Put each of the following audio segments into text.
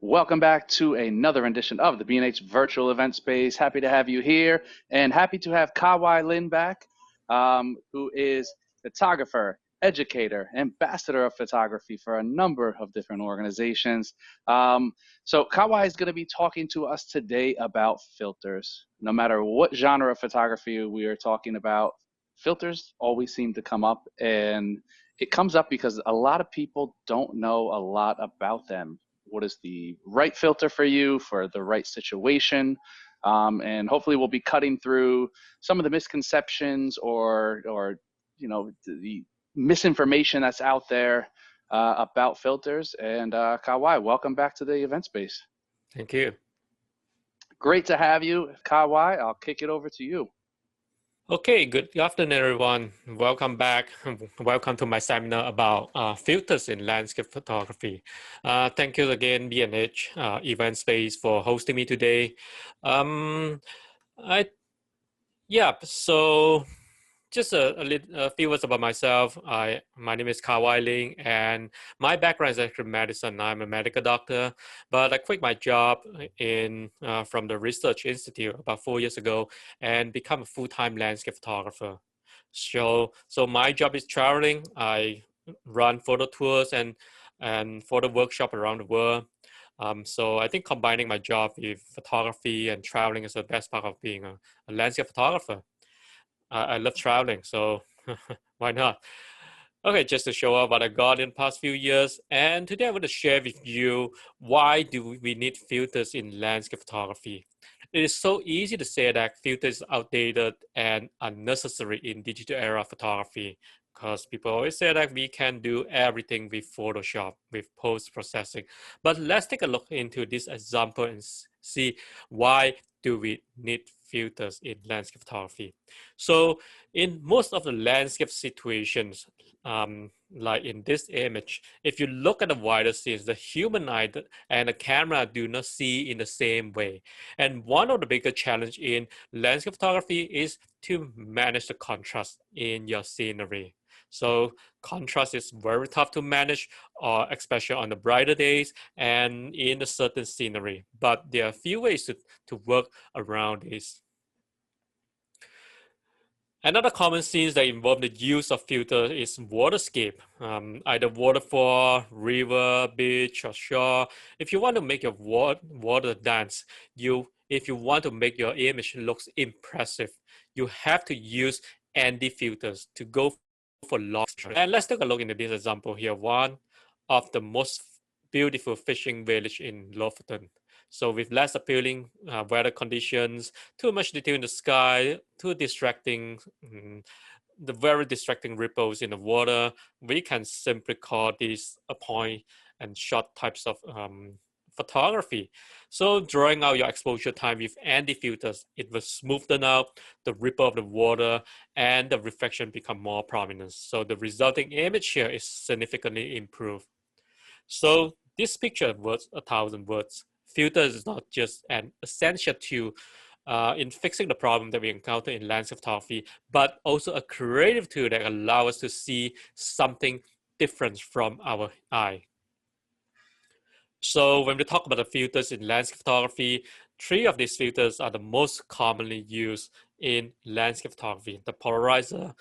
Welcome back to another edition of the B&H Virtual Event Space. Happy to have you here, and happy to have Kah-Wai Lin back, who is photographer, educator, ambassador of photography for a number of different organizations. So Kah-Wai is going to be talking to us today about filters. No matter what genre of photography we are talking about, filters always seem to come up, and it comes up because a lot of people don't know a lot about them. What is the right filter for you for the right situation? And hopefully we'll be cutting through some of the misconceptions or the misinformation that's out there about filters. And Kah-Wai, welcome back to the event space. Thank you. Great to have you, Kah-Wai. I'll kick it over to you. Okay, good afternoon, everyone. Welcome back. Welcome to my seminar about filters in landscape photography. Thank you again, B&H Event Space, for hosting me today. So just a few words about myself. My name is Kah-Wai Lin, and my background is actually medicine. I'm a medical doctor, but I quit my job from the research institute about 4 years ago and become a full-time landscape photographer. So my job is traveling. I run photo tours and photo workshop around the world. So I think combining my job with photography and traveling is the best part of being a landscape photographer. I love traveling, so why not? Okay, just to show up what I got in the past few years, and today I want to share with you why do we need filters in landscape photography. It is so easy to say that filters are outdated and unnecessary in digital era photography, because people always say that we can do everything with Photoshop, with post-processing. But let's take a look into this example and see why do we need filters in landscape photography. So in most of the landscape situations, like in this image, if you look at the wider scenes, the human eye and the camera do not see in the same way. And one of the bigger challenge in landscape photography is to manage the contrast in your scenery. So contrast is very tough to manage, especially on the brighter days and in a certain scenery. But there are a few ways to work around this. Another common scene that involve the use of filter is waterscape, either waterfall, river, beach, or shore. If you want to make your water dance, if you want to make your image looks impressive, you have to use ND filters to go for long. And let's take a look into this example here. One of the most beautiful fishing village in Lofoten. So with less appealing weather conditions, too much detail in the sky, too distracting, the very distracting ripples in the water, we can simply call this a point and shot types of photography. So drawing out your exposure time with ND filters, it will smoothen out the ripple of the water and the reflection become more prominent. So the resulting image here is significantly improved. So this picture worth 1,000 words. Filters is not just an essential tool in fixing the problem that we encounter in landscape photography, but also a creative tool that allows us to see something different from our eye. So when we talk about the filters in landscape photography, 3 of these filters are the most commonly used in landscape photography. The polarizer,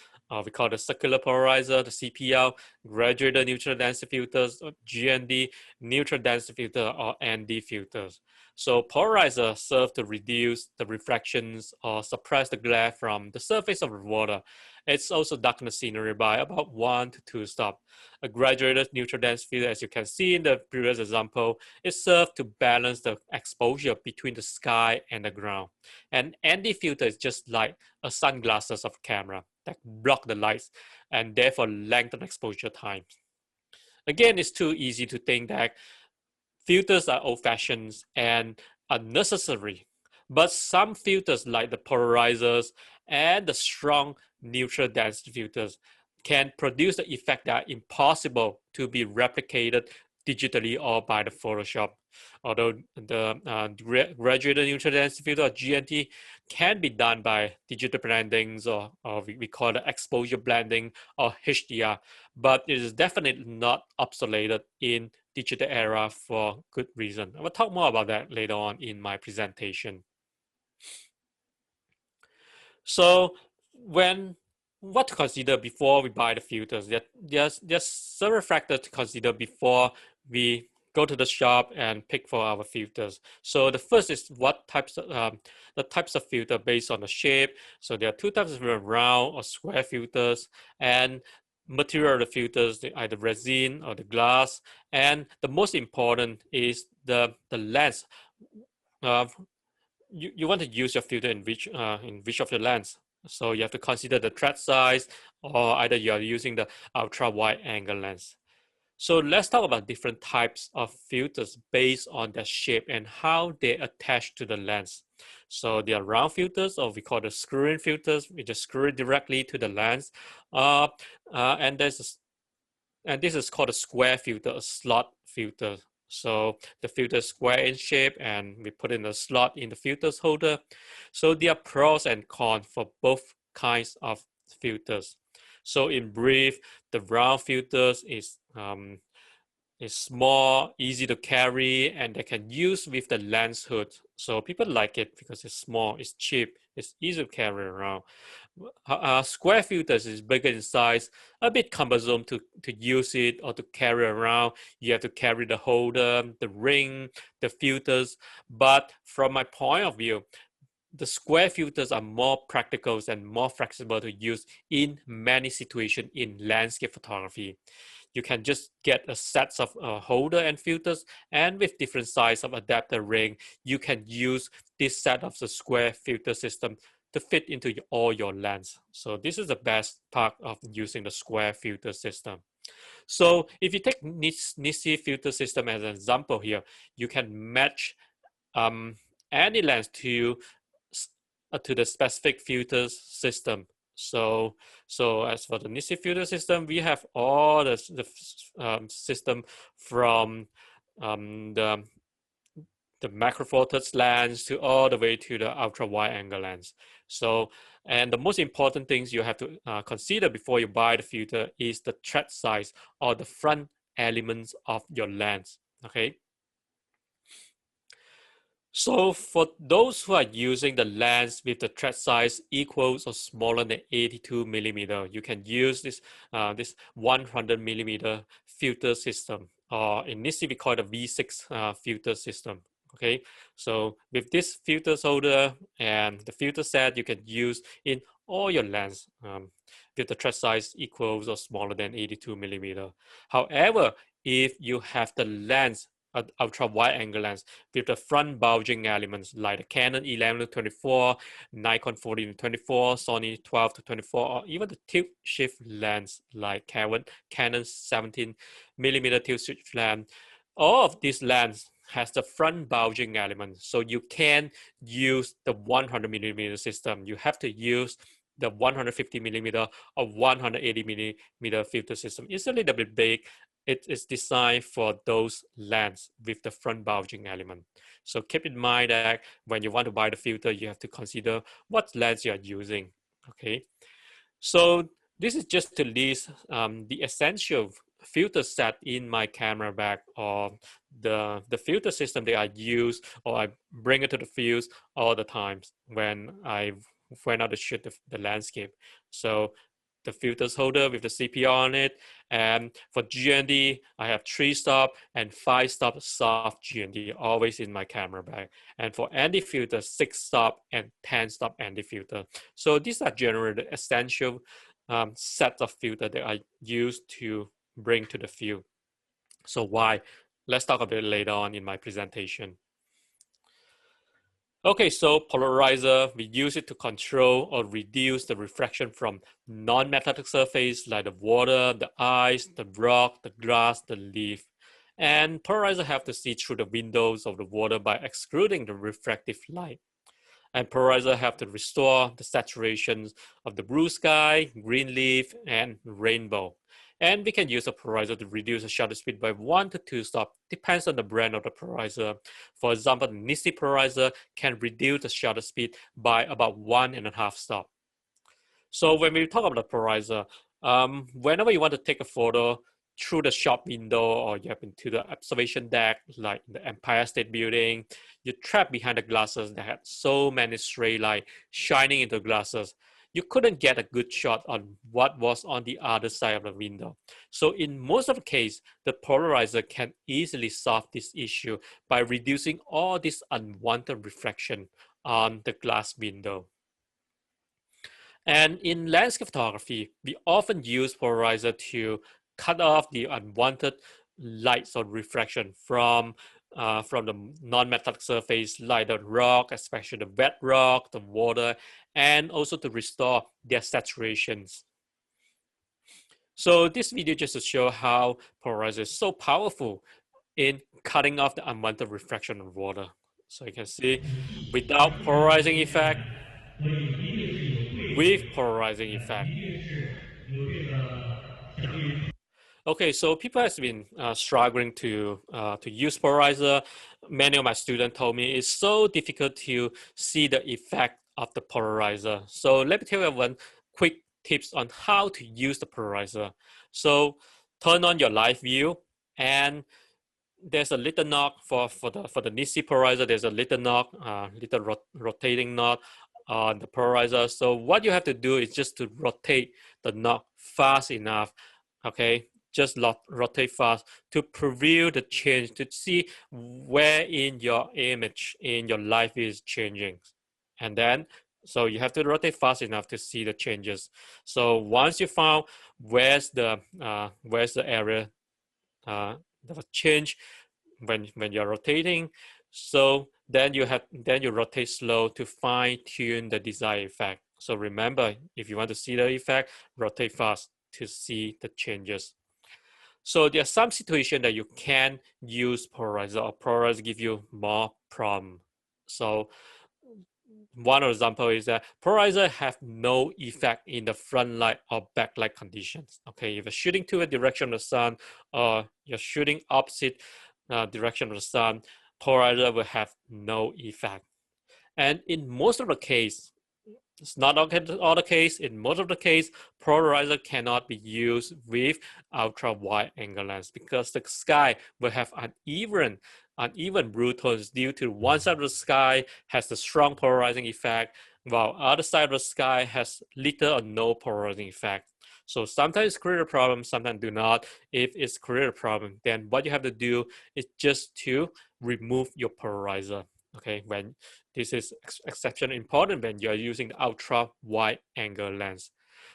we call the circular polarizer, the CPL, graduated neutral density filters, GND, neutral density filter, or ND filters. So polarizer serve to reduce the reflections or suppress the glare from the surface of the water. It's also darken the scenery by about 1 to 2 stops. A graduated neutral density filter, as you can see in the previous example, it serves to balance the exposure between the sky and the ground. And ND filter is just like a sunglasses of camera that block the lights and therefore lengthen exposure time. Again, it's too easy to think that filters are old-fashioned and unnecessary, but some filters like the polarizers and the strong neutral density filters can produce the effect that are impossible to be replicated digitally or by the Photoshop. Although the graduated neutral density filter, or GNT, can be done by digital blendings or we call it exposure blending or HDR, but it is definitely not obsoleted in digital era for good reason. I will talk more about that later on in my presentation. So what to consider before we buy the filters? There's several factors to consider before we go to the shop and pick for our filters. So the first is the types of filter based on the shape. So there are two types of round or square filters, and material of the filters, either resin or the glass. And the most important is the lens. Uh, you want to use your filter in which of the lens. So you have to consider the thread size, or either you are using the ultra wide angle lens. So let's talk about different types of filters based on their shape and how they attach to the lens. So there are round filters, or we call the screw-in filters, which just screw it directly to the lens. And this is called a square filter, a slot filter. So the filter is square in shape, and we put in a slot in the filters holder. So there are pros and cons for both kinds of filters. So in brief, the round filters is small, easy to carry, and they can use with the lens hood. So people like it because it's small, it's cheap, it's easy to carry around. Square filters is bigger in size, a bit cumbersome to use it or to carry around. You have to carry the holder, the ring, the filters. But from my point of view, the square filters are more practical and more flexible to use in many situations in landscape photography. You can just get a set of holder and filters, and with different size of adapter ring, you can use this set of the square filter system to fit into all your lens. So this is the best part of using the square filter system. So if you take Nisi filter system as an example here, you can match any lens to the specific filters system. So as for the Nisi filter system, we have all the system from the macro four thirds lens to all the way to the ultra wide angle lens. So, and the most important things you have to consider before you buy the filter is the thread size, or the front elements of your lens. Okay. So for those who are using the lens with the thread size equals or smaller than 82 millimeter, you can use this 100 millimeter filter system, or in this we call it a V6 filter system. Okay, so with this filter holder and the filter set, you can use in all your lens with the thread size equals or smaller than 82 millimeter. However, if you have the lens, ultra wide angle lens with the front bulging elements like the Canon 11-24, Nikon 14-24, Sony 12-24, or even the tilt shift lens like Canon 17 millimeter tilt shift lens. All of these lenses has the front bulging element, so you can use the 100 millimeter system. You have to use the 150 millimeter or 180 millimeter filter system. It's a little bit big. It is designed for those lenses with the front bulging element. So keep in mind that when you want to buy the filter, you have to consider what lens you are using. Okay, so this is just to list the essential filter set in my camera bag, or the filter system that I use or I bring it to the fields all the times when I went out to shoot the landscape. So the filters holder with the CPR on it, and for GND, I have 3-stop and 5-stop soft GND always in my camera bag. And for ND filter, 6-stop and 10-stop ND filter. So these are generally the essential sets of filter that I use to bring to the field. So why? Let's talk a bit later on in my presentation. Okay, so polarizer, we use it to control or reduce the refraction from non-metallic surface like the water, the ice, the rock, the grass, the leaf. And polarizer have to see through the windows of the water by excluding the refractive light. And polarizer have to restore the saturation of the blue sky, green leaf, and rainbow. And we can use a polarizer to reduce the shutter speed by 1 to 2 stops, depends on the brand of the polarizer. For example, the Nisi polarizer can reduce the shutter speed by about 1.5 stops. So when we talk about the polarizer, whenever you want to take a photo, through the shop window, or you have been to the observation deck, like the Empire State Building. You're trapped behind the glasses that had so many stray light shining into the glasses. You couldn't get a good shot on what was on the other side of the window. So in most of the case, the polarizer can easily solve this issue by reducing all this unwanted reflection on the glass window. And in landscape photography, we often use polarizer to cut off the unwanted lights or refraction from the non-metallic surface, like the rock, especially the wet rock, the water, and also to restore their saturations. So this video just to show how polarizer is so powerful in cutting off the unwanted refraction of water. So you can see, without polarizing effect, with polarizing effect. Okay, so people has been struggling to use polarizer. Many of my students told me it's so difficult to see the effect of the polarizer. So let me tell you one quick tips on how to use the polarizer. So turn on your live view, and there's a little knob for the Nisi polarizer. There's a little knob, rotating knob on the polarizer. So what you have to do is just to rotate the knob fast enough. Okay, just rotate fast to preview the change, to see where in your image, in your live is changing. And then, so you have to rotate fast enough to see the changes. So once you found where's the area the change when you're rotating, so then you rotate slow to fine tune the desired effect. So remember, if you want to see the effect, rotate fast to see the changes. So there are some situations that you can use polarizer, or polarizer give you more problem. So one example is that polarizer have no effect in the front light or backlight conditions. Okay, if you're shooting to a direction of the sun, or you're shooting opposite direction of the sun, polarizer will have no effect. And in most of the case, it's not all the case. In most of the case, polarizer cannot be used with ultra wide angle lens, because the sky will have uneven blue tones due to one side of the sky has the strong polarizing effect, while other side of the sky has little or no polarizing effect. So sometimes create a problem, sometimes do not. If it's create a problem, then what you have to do is just to remove your polarizer. Okay, when this is exceptionally important when you're using the ultra wide angle lens.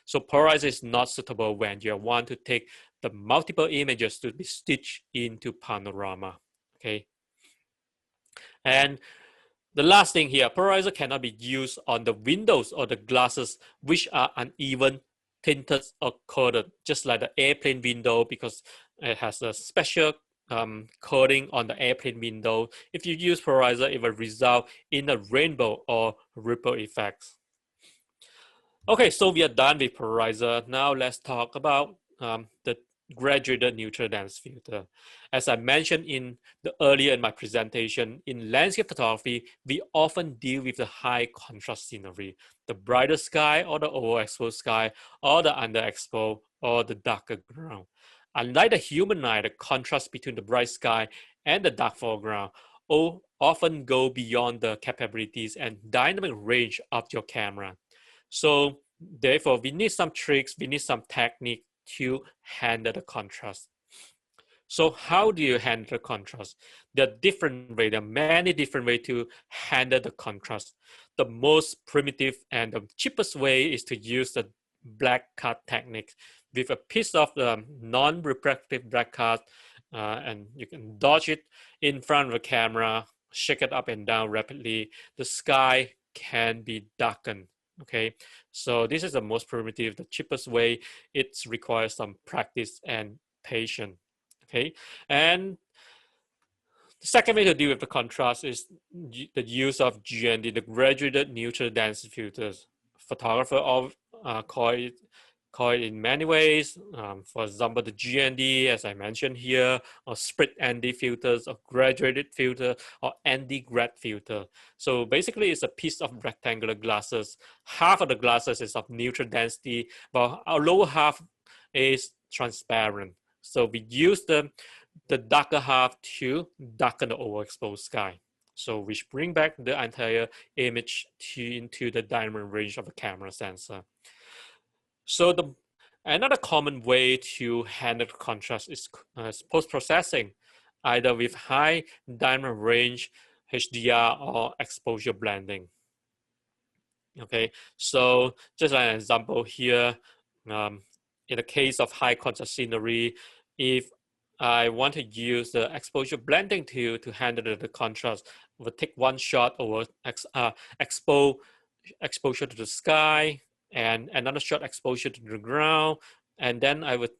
So polarizer is not suitable when you want to take the multiple images to be stitched into panorama. Okay. And the last thing here, polarizer cannot be used on the windows or the glasses which are uneven, tinted, or colored, just like the airplane window, because it has a special coating on the airplane window. If you use polarizer, it will result in a rainbow or ripple effects. Okay, so we are done with polarizer. Now let's talk about the graduated neutral density filter. As I mentioned earlier in my presentation, in landscape photography, we often deal with the high contrast scenery, the brighter sky or the overexposed sky, or the underexposed or the darker ground. Unlike the human eye, the contrast between the bright sky and the dark foreground often go beyond the capabilities and dynamic range of your camera. So therefore, we need some tricks, we need some technique to handle the contrast. So how do you handle the contrast? There are many different ways to handle the contrast. The most primitive and the cheapest way is to use the black card technique with a piece of non-refractive black card, and you can dodge it in front of the camera, shake it up and down rapidly. The sky can be darkened. Okay, so this is the most primitive, the cheapest way. It requires some practice and patience. Okay, and the second way to deal with the contrast is the use of GND, the graduated neutral density filters. Photographers call it in many ways. For example, the GND, as I mentioned here, or split ND filters, or graduated filter, or ND grad filter. So basically, it's a piece of rectangular glasses. Half of the glasses is of neutral density, but our lower half is transparent. So we use the darker half to darken the overexposed sky. So which bring back the entire image into the dynamic range of the camera sensor. So another common way to handle contrast is post-processing, either with high dynamic range HDR or exposure blending. Okay, so just an example here, in the case of high contrast scenery, if I want to use the exposure blending to handle the contrast, we'll take one shot over exposure to the sky and another shot exposure to the ground, and then I would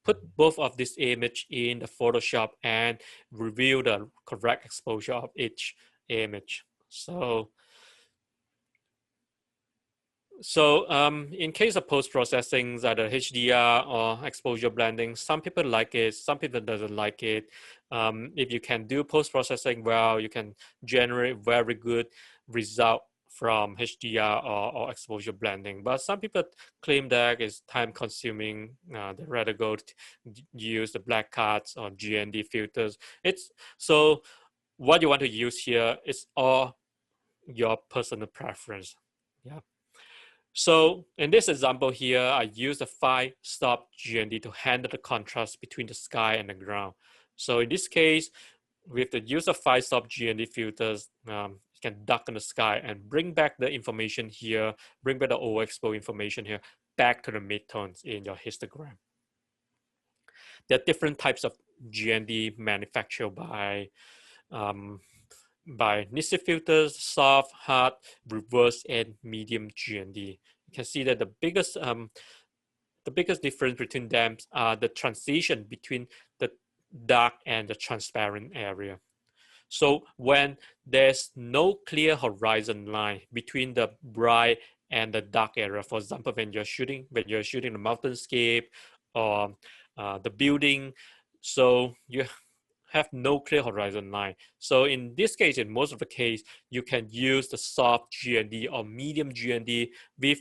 put both of this image in the Photoshop and reveal the correct exposure of each image. So in case of post-processing, either HDR or exposure blending, some people like it, some people doesn't like it. If you can do post-processing well, you can generate very good result from HDR or exposure blending. But some people claim that it's time-consuming. They rather go to use the black cuts or GND filters. So what you want to use here is all your personal preference. Yeah. So in this example here, I use a 5-stop GND to handle the contrast between the sky and the ground. So in this case, with the use of 5-stop GND filters, you can darken the sky and bring back the information here, bring back the overexposed information here back to the midtones in your histogram. There are different types of GND manufactured by Nisi filters, soft, hard, reverse, and medium GND. You can see that the biggest difference between them are the transition between the dark and the transparent area. So when there's no clear horizon line between the bright and the dark area, for example, when you're shooting the mountainscape or the building, so you have no clear horizon line. So in this case, in most of the case, you can use the soft GND or medium GND with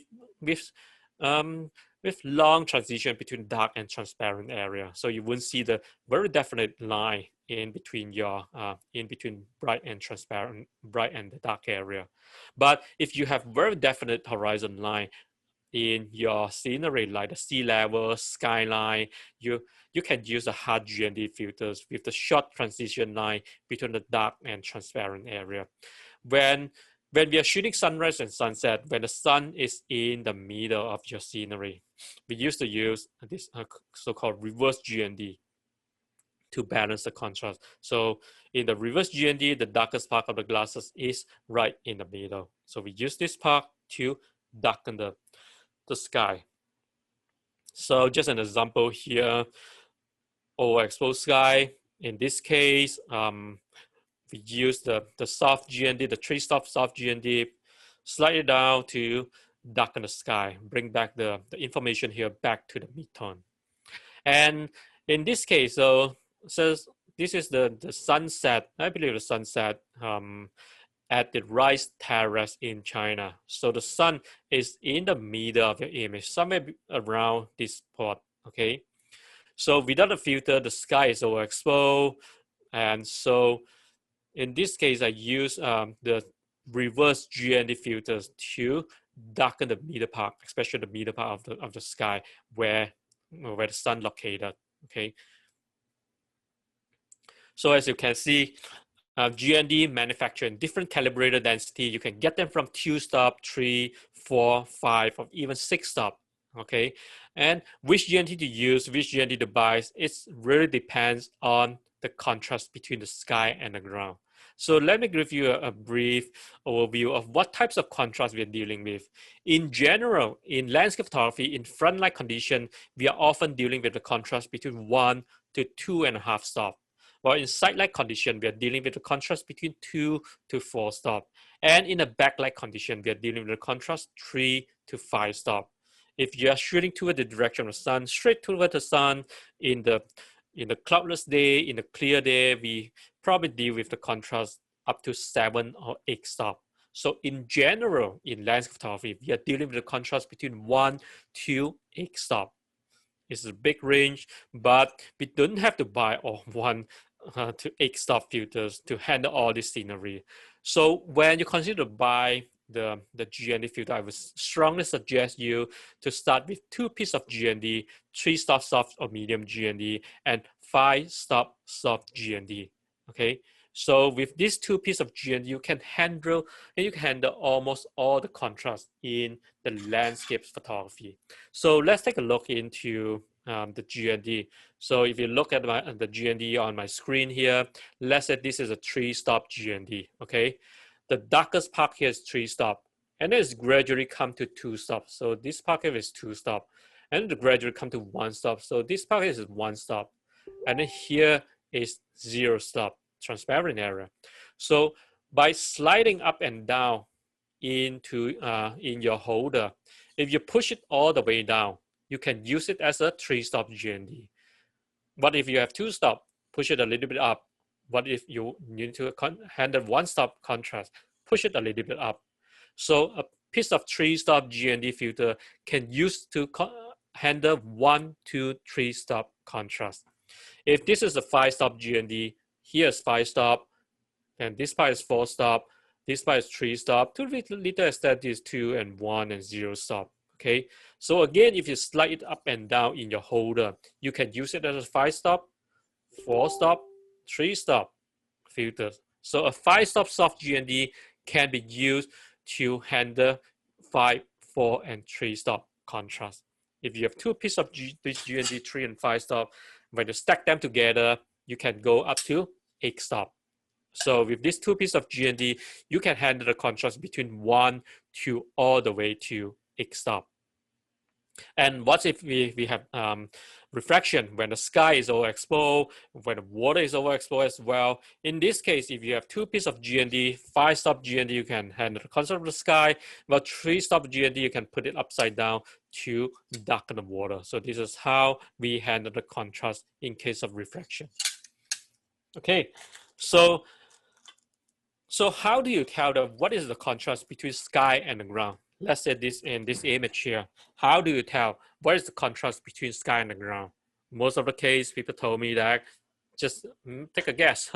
long transition between dark and transparent area. So you won't see the very definite line in between your between bright and transparent, bright and the dark area. But if you have very definite horizon line in your scenery, like the sea level, skyline, you can use the hard GND filters with the short transition line between the dark and transparent area. When we are shooting sunrise and sunset, when the sun is in the middle of your scenery, we used to use this so-called reverse GND to balance the contrast. So in the reverse GND, the darkest part of the glasses is right in the middle. So we use this part to darken the sky. So just an example here, overexposed sky. In this case, we use the soft GND, the 3-stop soft GND, slide it down to darken the sky, bring back the information here back to the midtone. And in this case, so this is the sunset, I believe the sunset at the rice terrace in China. So the sun is in the middle of your image, somewhere around this spot, okay? So without a filter, the sky is overexposed. And so in this case, I use the reverse GND filters to darken the middle part, especially the middle part of the sky where the sun located, okay? So as you can see, GND manufactured in different calibrated density. You can get them from 2-stop, 3, 4, 5, or even 6-stop. Okay, and which GND to use, which GND to buy, it really depends on the contrast between the sky and the ground. So let me give you a brief overview of what types of contrast we are dealing with. In general, in landscape photography, in front light condition, we are often dealing with the contrast between 1 to 2.5 stop. While in side light condition, we are dealing with the contrast between 2 to 4 stop. And in a backlight condition, we are dealing with the contrast 3 to 5 stop. If you are shooting toward the direction of the sun, straight toward the sun, in the cloudless day, in a clear day, we probably deal with the contrast up to 7 or 8 stop. So in general, in landscape photography, we are dealing with the contrast between 1 to 8 stop. It's a big range, but we don't have to buy all one to 8-stop filters to handle all this scenery. So when you consider to buy the GND filter, I would strongly suggest you to start with 2 pieces of GND, 3-stop soft or medium GND, and 5-stop soft GND. Okay, so with these 2 pieces of GND, you can handle almost all the contrast in the landscape photography. So let's take a look into the GND. So if you look at the GND on my screen here, let's say this is a 3-stop GND. Okay, the darkest part here is 3-stop, and then it's gradually come to 2-stop. So this part here is 2-stop, and then gradually come to 1-stop. So this part here is 1-stop, and then here is 0-stop, transparent area. So by sliding up and down into in your holder, if you push it all the way down, you can use it as a 3-stop GND. But if you have 2-stop, push it a little bit up. What if you need to handle 1-stop contrast? Push it a little bit up. So a piece of 3-stop GND filter can use to handle 1, 2, 3-stop contrast. If this is a 5-stop GND, here's 5-stop, and this part is 4-stop, this part is 3-stop, to little extent is 2 and 1 and 0-stop. Okay, so again, if you slide it up and down in your holder, you can use it as a 5-stop, 4-stop, 3-stop filters. So a 5-stop soft GND can be used to handle 5, 4, and 3-stop contrast. If you have 2 pieces of this GND, 3 and 5-stop, when you stack them together, you can go up to 8-stop. So with these 2 pieces of GND, you can handle the contrast between 1 to all the way to 8-stop. And what if we have refraction when the sky is overexposed, when the water is overexposed as well? In this case, if you have 2 pieces of GND, 5-stop GND, you can handle the contrast of the sky, but 3-stop GND, you can put it upside down to darken the water. So this is how we handle the contrast in case of refraction. Okay, so how do you tell what is the contrast between sky and the ground? Let's say this in this image here. How do you tell what is the contrast between sky and the ground? Most of the case, people told me that just take a guess.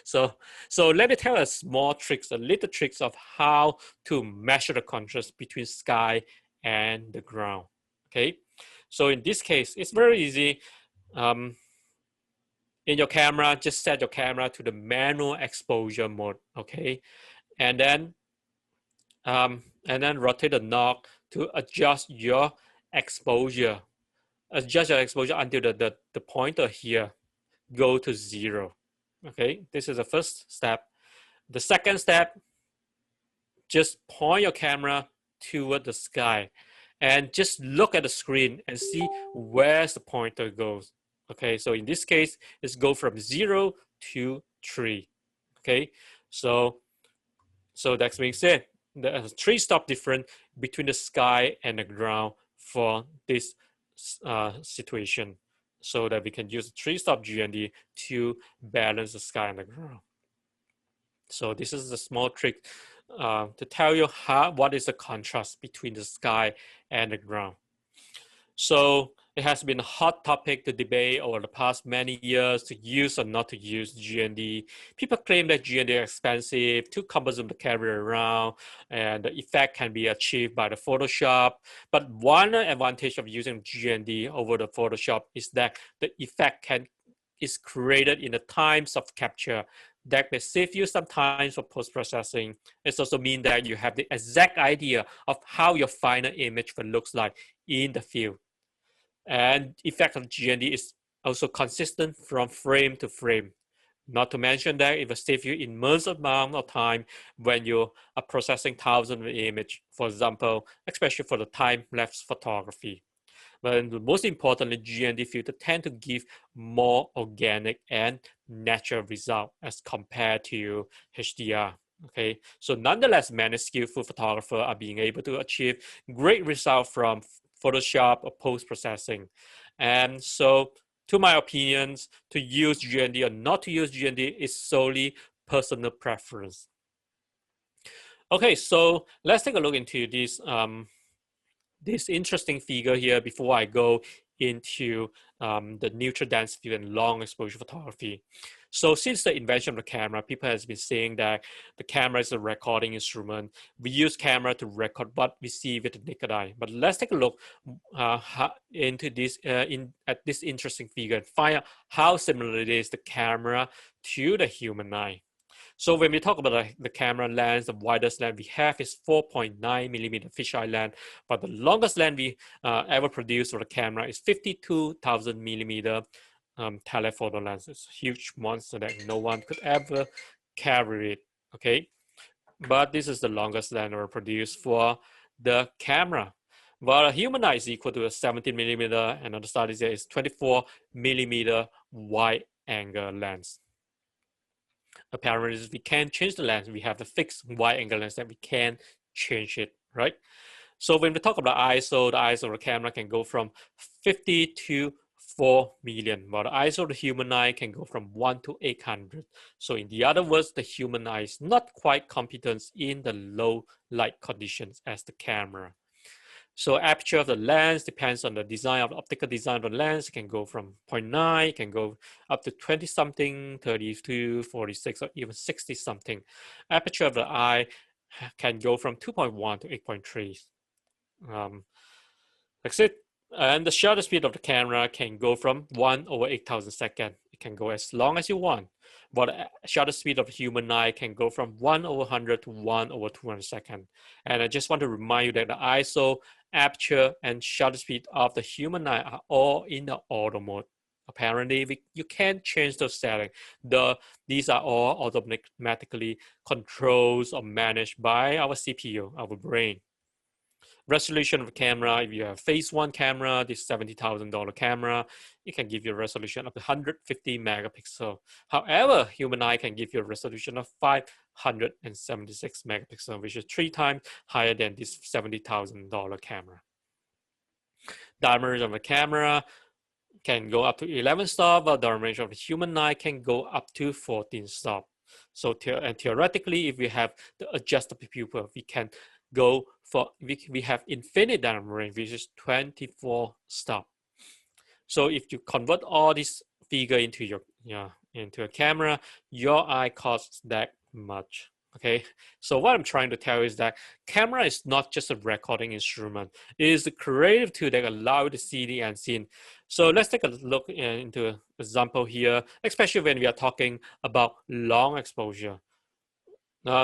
so let me tell a small tricks, a little tricks of how to measure the contrast between sky and the ground. Okay, so in this case, it's very easy. In your camera, just set your camera to the manual exposure mode, okay? And then rotate the knob to adjust your exposure. Adjust your exposure until the pointer here go to 0, okay? This is the first step. The second step, just point your camera toward the sky and just look at the screen and see where the pointer goes. Okay, so in this case, it's go from 0 to 3. Okay, so that being said, there's 3-stop difference between the sky and the ground for this situation, so that we can use 3-stop GND to balance the sky and the ground. So this is a small trick to tell you what is the contrast between the sky and the ground. So it has been a hot topic to debate over the past many years to use or not to use GND. People claim that GND is expensive, too cumbersome to carry around, and the effect can be achieved by the Photoshop. But one advantage of using GND over the Photoshop is that the effect is created in the times of capture. That may save you some time for post-processing. It also means that you have the exact idea of how your final image will look like in the field. And effect of GND is also consistent from frame to frame. Not to mention that it will save you immense amount of time when you are processing thousands of images, for example, especially for the time-lapse photography. But most importantly, GND filters tend to give more organic and natural result as compared to HDR. Okay, so nonetheless, many skillful photographers are being able to achieve great results from Photoshop or post-processing. And so, to my opinions, to use GND or not to use GND is solely personal preference. Okay, so let's take a look into this this interesting figure here before I go into the neutral density and long exposure photography. So since the invention of the camera, people has been saying that the camera is a recording instrument. We use camera to record what we see with the naked eye. But let's take a look into this at this interesting figure and find out how similar it is the camera to the human eye. So when we talk about the camera lens, the widest lens we have is 4.9 millimeter fisheye lens, but the longest lens we ever produced for the camera is 52,000 millimeter telephoto lens. It's a huge monster that no one could ever carry it, okay? But this is the longest lens ever produced for the camera. While a human eye is equal to a 17 millimeter, and another study says 24 millimeter wide angle lens. Apparently, we can change the lens. We have the fixed wide angle lens that we can change it, right? So when we talk about ISO, the ISO of the camera can go from 50 to 4 million, while the ISO of the human eye can go from 1 to 800. So in the other words, the human eye is not quite competent in the low light conditions as the camera. So aperture of the lens depends on the design of the optical design of the lens. It can go from 0.9, it can go up to 20 something, 32, 46, or even 60 something. Aperture of the eye can go from 2.1 to 8.3. That's it. And the shutter speed of the camera can go from 1 over 8,000 seconds. It can go as long as you want. But the shutter speed of the human eye can go from 1 over 100 to 1 over 200 seconds. And I just want to remind you that the ISO, aperture, and shutter speed of the human eye are all in the auto mode. Apparently, you can't change those settings. These are all automatically controlled or managed by our CPU, our brain. Resolution of the camera, if you have phase one camera, this $70,000 camera, it can give you a resolution of 150 megapixel. However, human eye can give you a resolution of 576 megapixel, which is 3 times higher than this $70,000 camera. Diameter of the camera can go up to 11 stops, while the range of the human eye can go up to 14 stops. So theoretically, if we have the adjustable pupil, we can go for, we have infinite diameter range, which is 24 stops. So if you convert all this figure into into a camera, your eye costs that much. Okay, so what I'm trying to tell you is that camera is not just a recording instrument. It is a creative tool that allows you to see the unseen. So let's take a look into an example here, especially when we are talking about long exposure.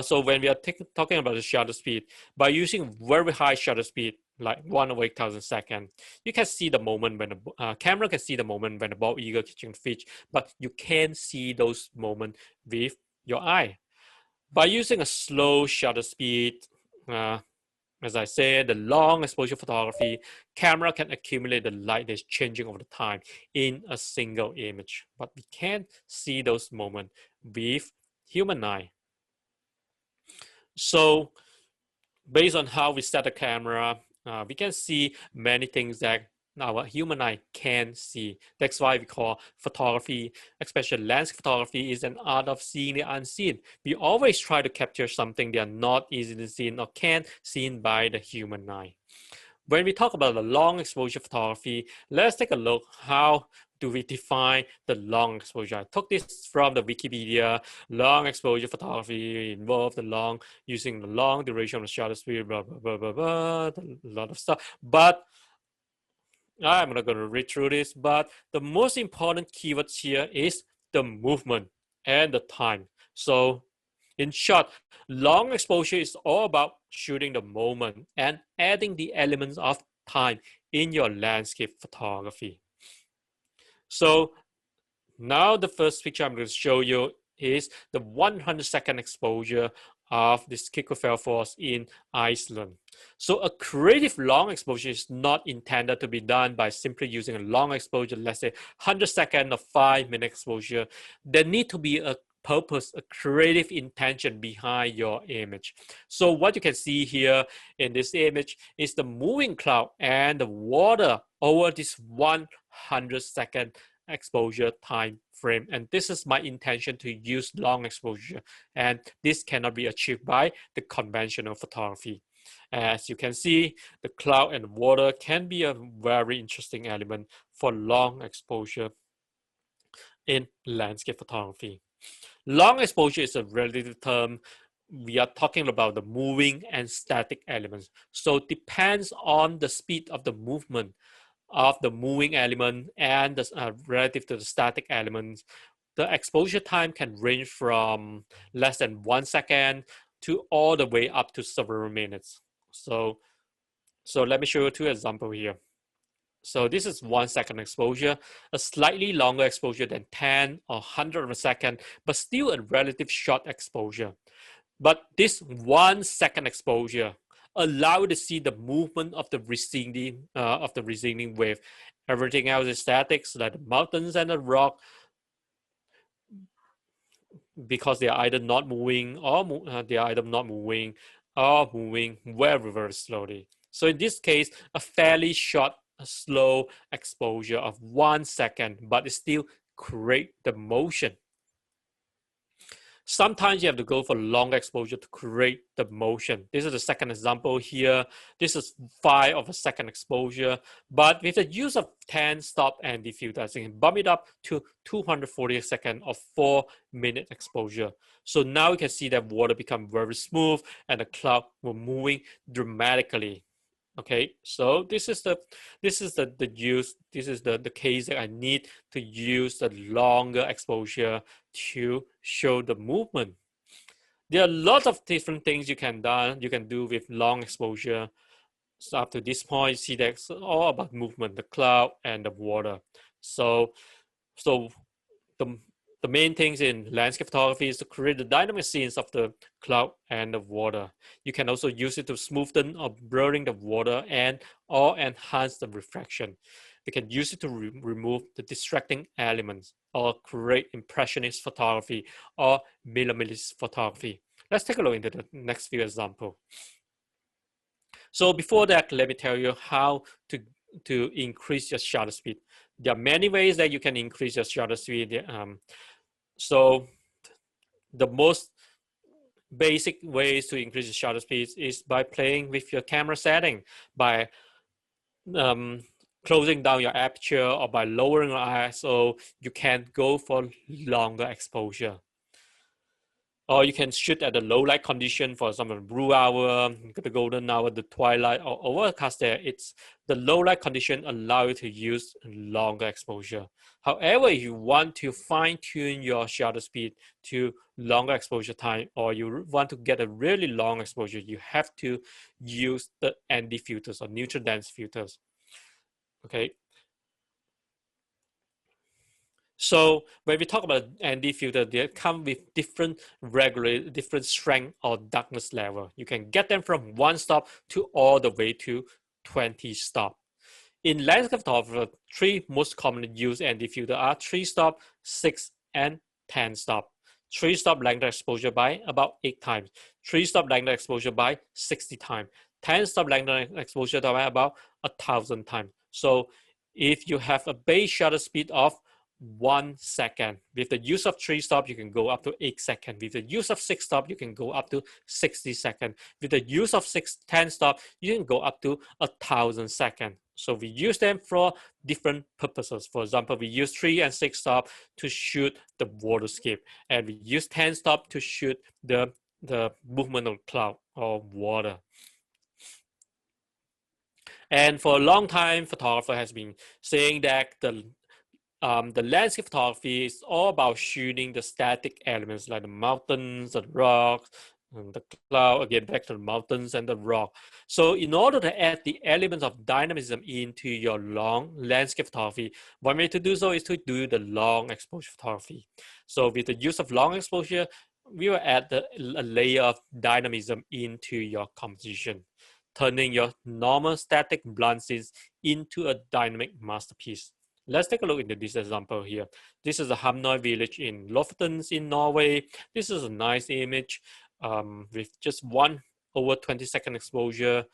So when we are talking about the shutter speed, by using very high shutter speed, like 1 over 8,000 seconds, you can see the moment when the camera can see the moment when the bald eagle catching fish, but you can't see those moments with your eye. By using a slow shutter speed, as I said, the long exposure photography, camera can accumulate the light that's changing over the time in a single image, but we can't see those moments with human eye. So based on how we set the camera, we can see many things that our human eye can see. That's why we call photography, especially landscape photography, is an art of seeing the unseen. We always try to capture something that are not easily seen or can't seen by the human eye. When we talk about the long exposure photography, let's take a look how do we define the long exposure. I took this from the Wikipedia. Long exposure photography involves using the long duration of the shutter speed, blah, blah, blah, blah, blah, a lot of stuff. But I'm not going to read through this, but the most important keywords here is the movement and the time. So in short, long exposure is all about shooting the moment and adding the elements of time in your landscape photography. So now the first picture I'm going to show you is the 100-second exposure of this Kah-Wah in Iceland. So a creative long exposure is not intended to be done by simply using a long exposure, let's say 100-second or 5-minute exposure. There need to be a purpose, a creative intention behind your image. So what you can see here in this image is the moving cloud and the water over this 100-second exposure time frame. And this is my intention to use long exposure. And this cannot be achieved by the conventional photography. As you can see, the cloud and water can be a very interesting element for long exposure in landscape photography. Long exposure is a relative term. We are talking about the moving and static elements. So it depends on the speed of the movement of the moving element and the, relative to the static elements. The exposure time can range from less than 1 second to all the way up to several minutes. So let me show you two examples here. So this is 1 second exposure, a slightly longer exposure than 10 or 100 of a second, but still a relative short exposure. But this 1 second exposure allows you to see the movement of the receding wave. Everything else is static, so like the mountains and the rock, because they are either not moving or moving very, very slowly. So in this case, a fairly short, slow exposure of 1 second, but it still create the motion. Sometimes you have to go for long exposure to create the motion. This is the second example here. This is 5 of a second exposure, but with the use of 10 stop and diffuser, you can bump it up to 240 seconds of 4-minute exposure. So now you can see that water become very smooth and the cloud will moving dramatically. Okay, so this is the case that I need to use the longer exposure to show the movement. There are lots of different things you can do with long exposure. So up to this point, you see that it's all about movement, the cloud and the water. So the main things in landscape photography is to create the dynamic scenes of the cloud and the water. You can also use it to smoothen or blurring the water and or enhance the refraction. You can use it to remove the distracting elements or create impressionist photography or minimalist photography. Let's take a look into the next few examples. So before that, let me tell you how to increase your shutter speed. There are many ways that you can increase your shutter speed. So the most basic ways to increase the shutter speed is by playing with your camera setting, by closing down your aperture or by lowering your ISO. You can go for longer exposure. Or you can shoot at the low light condition, for example, blue hour, the golden hour, the twilight, or overcast there. It's the low light condition allow you to use longer exposure. However, if you want to fine tune your shutter speed to longer exposure time, or you want to get a really long exposure, you have to use the ND filters or neutral dense filters. Okay. So when we talk about ND filter, they come with different strength or darkness level. You can get them from 1 stop to all the way to 20 stop. In landscape photography, 3 most commonly used ND filter are 3 stop, 6, and 10 stop. 3 stop length exposure by about 8 times. 3 stop length exposure by 60 times. 10 stop length exposure by about 1,000 times. So if you have a base shutter speed of 1 second. With the use of 3 stop, you can go up to 8 seconds. With the use of 6 stop, you can go up to 60 seconds. With the use of 10 stop, you can go up to 1,000 seconds. So we use them for different purposes. For example, we use 3 and 6 stop to shoot the waterscape, and we use 10 stop to shoot the movement of cloud or water. And for a long time, photographer has been saying that the landscape photography is all about shooting the static elements like the mountains, the rocks, and the cloud. Again, back to the mountains and the rock. So in order to add the elements of dynamism into your long landscape photography, one way to do so is to do the long exposure photography. So with the use of long exposure, we will add a layer of dynamism into your composition, turning your normal static blunt scenes into a dynamic masterpiece. Let's take a look into this example here. This is a Hamnøy village in Lofoten in Norway. This is a nice image with just 1 over 20-second exposure.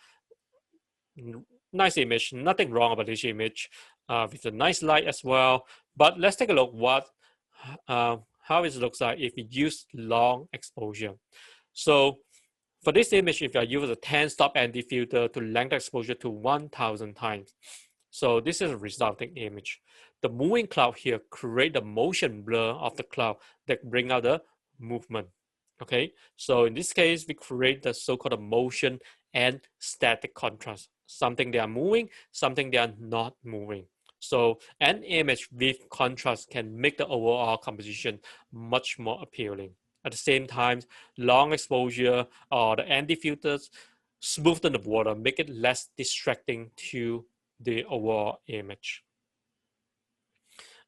Nice image, nothing wrong about this image, with a nice light as well. But let's take a look how it looks like if we use long exposure. So For this image, if I use a 10-stop ND filter to lengthen exposure to 1,000 times, so this is a resulting image. The moving cloud here create the motion blur of the cloud that bring out the movement. Okay, so in this case, we create the so-called motion and static contrast. Something they are moving, something they are not moving. So an image with contrast can make the overall composition much more appealing. At the same time, long exposure or the ND filters smoothen the water, make it less distracting to the overall image.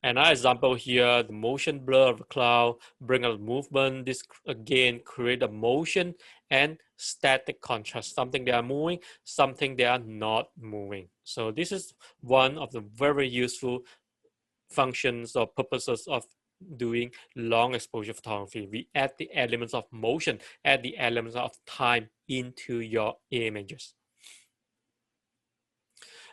Another example here, the motion blur of the cloud, bring out movement. This again create a motion and static contrast, something they are moving, something they are not moving. So this is one of the very useful functions or purposes of doing long exposure photography. We add the elements of motion, add the elements of time into your images.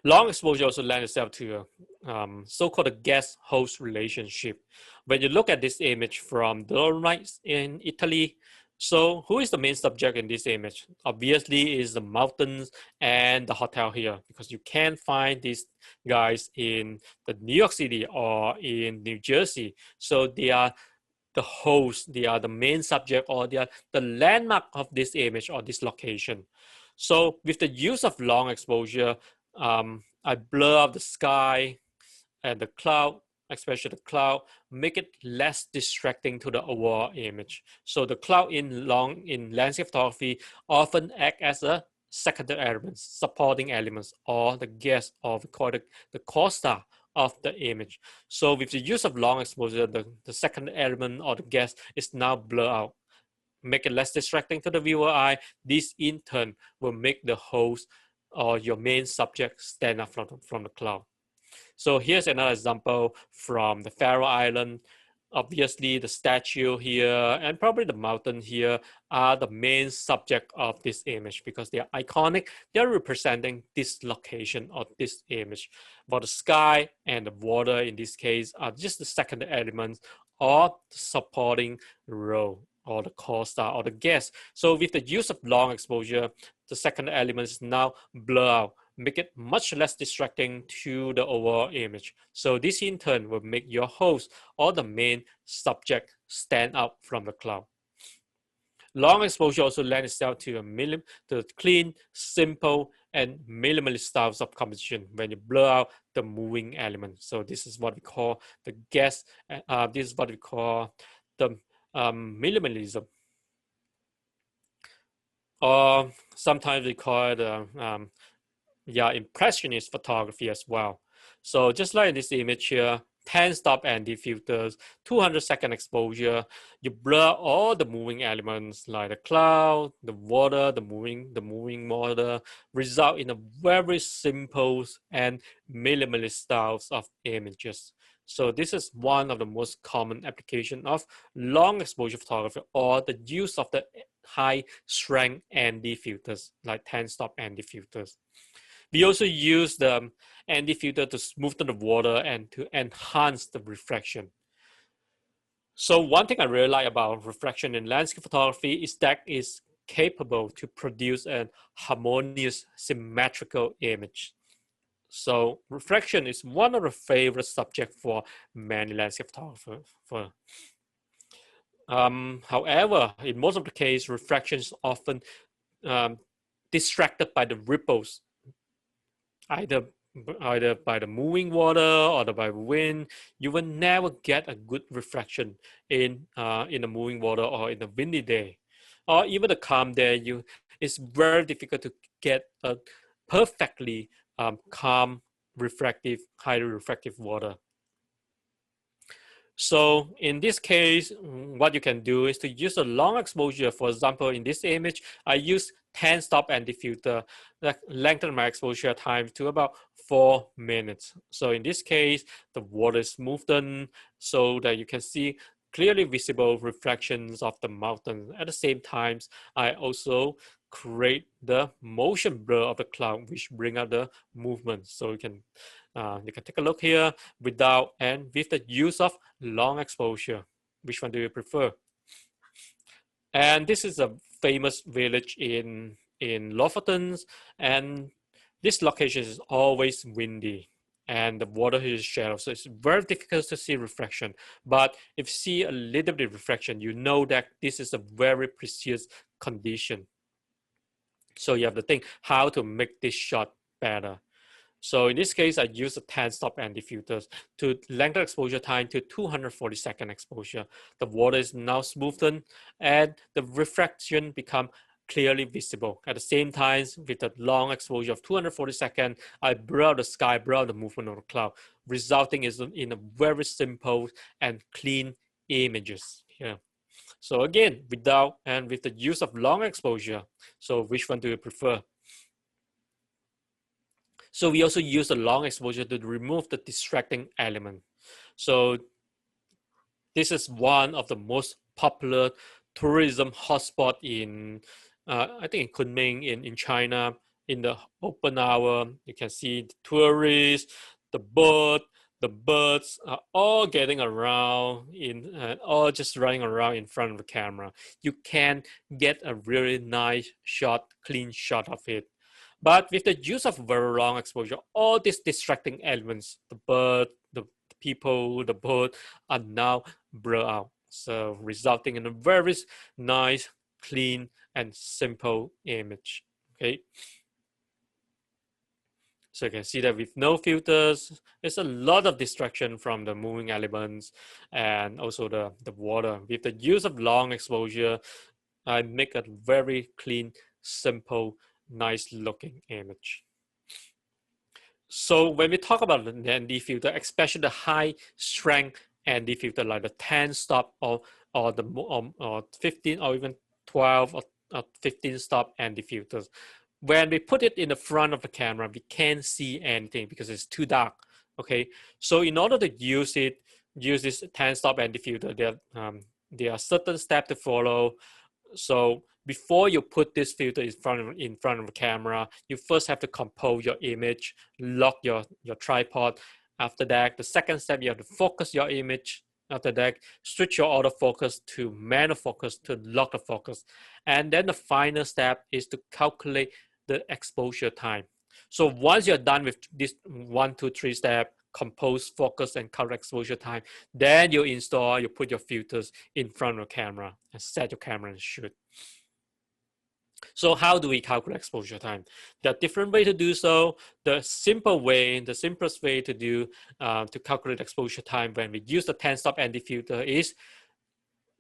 Long exposure also lends itself to a so-called a guest-host relationship. When you look at this image from Dolomites in Italy, so who is the main subject in this image? Obviously is the mountains and the hotel here, because you can't find these guys in the New York City or in New Jersey. So they are the host, they are the main subject, or they are the landmark of this image or this location. So with the use of long exposure, I blur out the sky and the cloud, especially the cloud, make it less distracting to the overall image. So the cloud in landscape photography often act as a secondary elements, supporting elements, or the guest, or we call it the co-star of the image. So with the use of long exposure, the second element or the guest is now blurred out, make it less distracting to the viewer eye. This in turn will make the host or your main subject stand out from the cloud. So here's another example from the Faroe Island. Obviously, the statue here and probably the mountain here are the main subject of this image because they are iconic. They are representing this location or this image. But the sky and the water in this case are just the second elements or the supporting role or the co-star or the guest. So with the use of long exposure, the second element is now blur out, make it much less distracting to the overall image. So this in turn will make your host or the main subject stand out from the cloud. Long exposure also lends itself to clean, simple, and minimalist styles of composition when you blur out the moving element. So this is what we call the guest. This is what we call the minimalism, or sometimes we call it impressionist photography as well. So just like in this image here, 10 stop ND filters, 200-second exposure, you blur all the moving elements like the cloud, the water, the moving water, result in a very simple and minimalist styles of images. So this is one of the most common application of long exposure photography, or the use of the high strength ND filters like 10 stop ND filters. We also use the ND filter to smoothen the water and to enhance the reflection. So one thing I really like about reflection in landscape photography is that it's capable to produce a harmonious, symmetrical image. So reflection is one of the favorite subjects for many landscape photographers. However, in most of the case, reflection is often distracted by the ripples, either by the moving water or by wind. You will never get a good reflection in the moving water or in a windy day, or even a calm day. It's very difficult to get a perfectly calm, highly refractive water. So in this case, what you can do is to use a long exposure. For example, in this image, I use 10 stop ND filter that lengthen my exposure time to about 4 minutes. So in this case, the water is smoothened so that you can see clearly visible reflections of the mountain. At the same time, I also create the motion blur of the cloud, which bring out the movement. So you can take a look here without and with the use of long exposure. Which one do you prefer? And this is a famous village in Lofoten, and this location is always windy and the water is shallow, so it's very difficult to see reflection. But if you see a little bit of reflection, you know that this is a very precious condition. So you have to think how to make this shot better. So in this case, I use a 10-stop anti-filters to lengthen exposure time to 240-second exposure. The water is now smoothened and the refraction become clearly visible. At the same time, with the long exposure of 240 seconds, I blur the sky, blur the movement of the cloud, resulting in a very simple and clean images here. So again, without and with the use of long exposure. So which one do you prefer? So we also use the long exposure to remove the distracting element. So this is one of the most popular tourism hotspot in, I think in Kunming in China. In the open hour, you can see the tourists, the birds are all getting around all just running around in front of the camera. You can get a really nice shot, clean shot of it. But with the use of very long exposure, all these distracting elements, the bird, the people, the boat, are now blurred out. So resulting in a very nice, clean, and simple image. Okay. So you can see that with no filters, there's a lot of distraction from the moving elements and also the water. With the use of long exposure, I make a very clean, simple, nice looking image. So when we talk about the ND filter, especially the high strength ND filter like the 10 stop or 15 or even 12 or 15 stop ND filters, when we put it in the front of the camera, we can't see anything because it's too dark. Okay, so in order to use this 10 stop ND filter, there are certain steps to follow. So before you put this filter in front of the camera, you first have to compose your image, lock your tripod. After that, the second step, you have to focus your image. After that, switch your autofocus to manual focus to lock the focus. And then the final step is to calculate the exposure time. So once you're done with this 1, 2, 3 step, compose, focus, and color exposure time, then you put your filters in front of the camera and set your camera and shoot. So how do we calculate exposure time? There are different ways to do so. The simplest way to calculate exposure time when we use the 10-stop ND filter is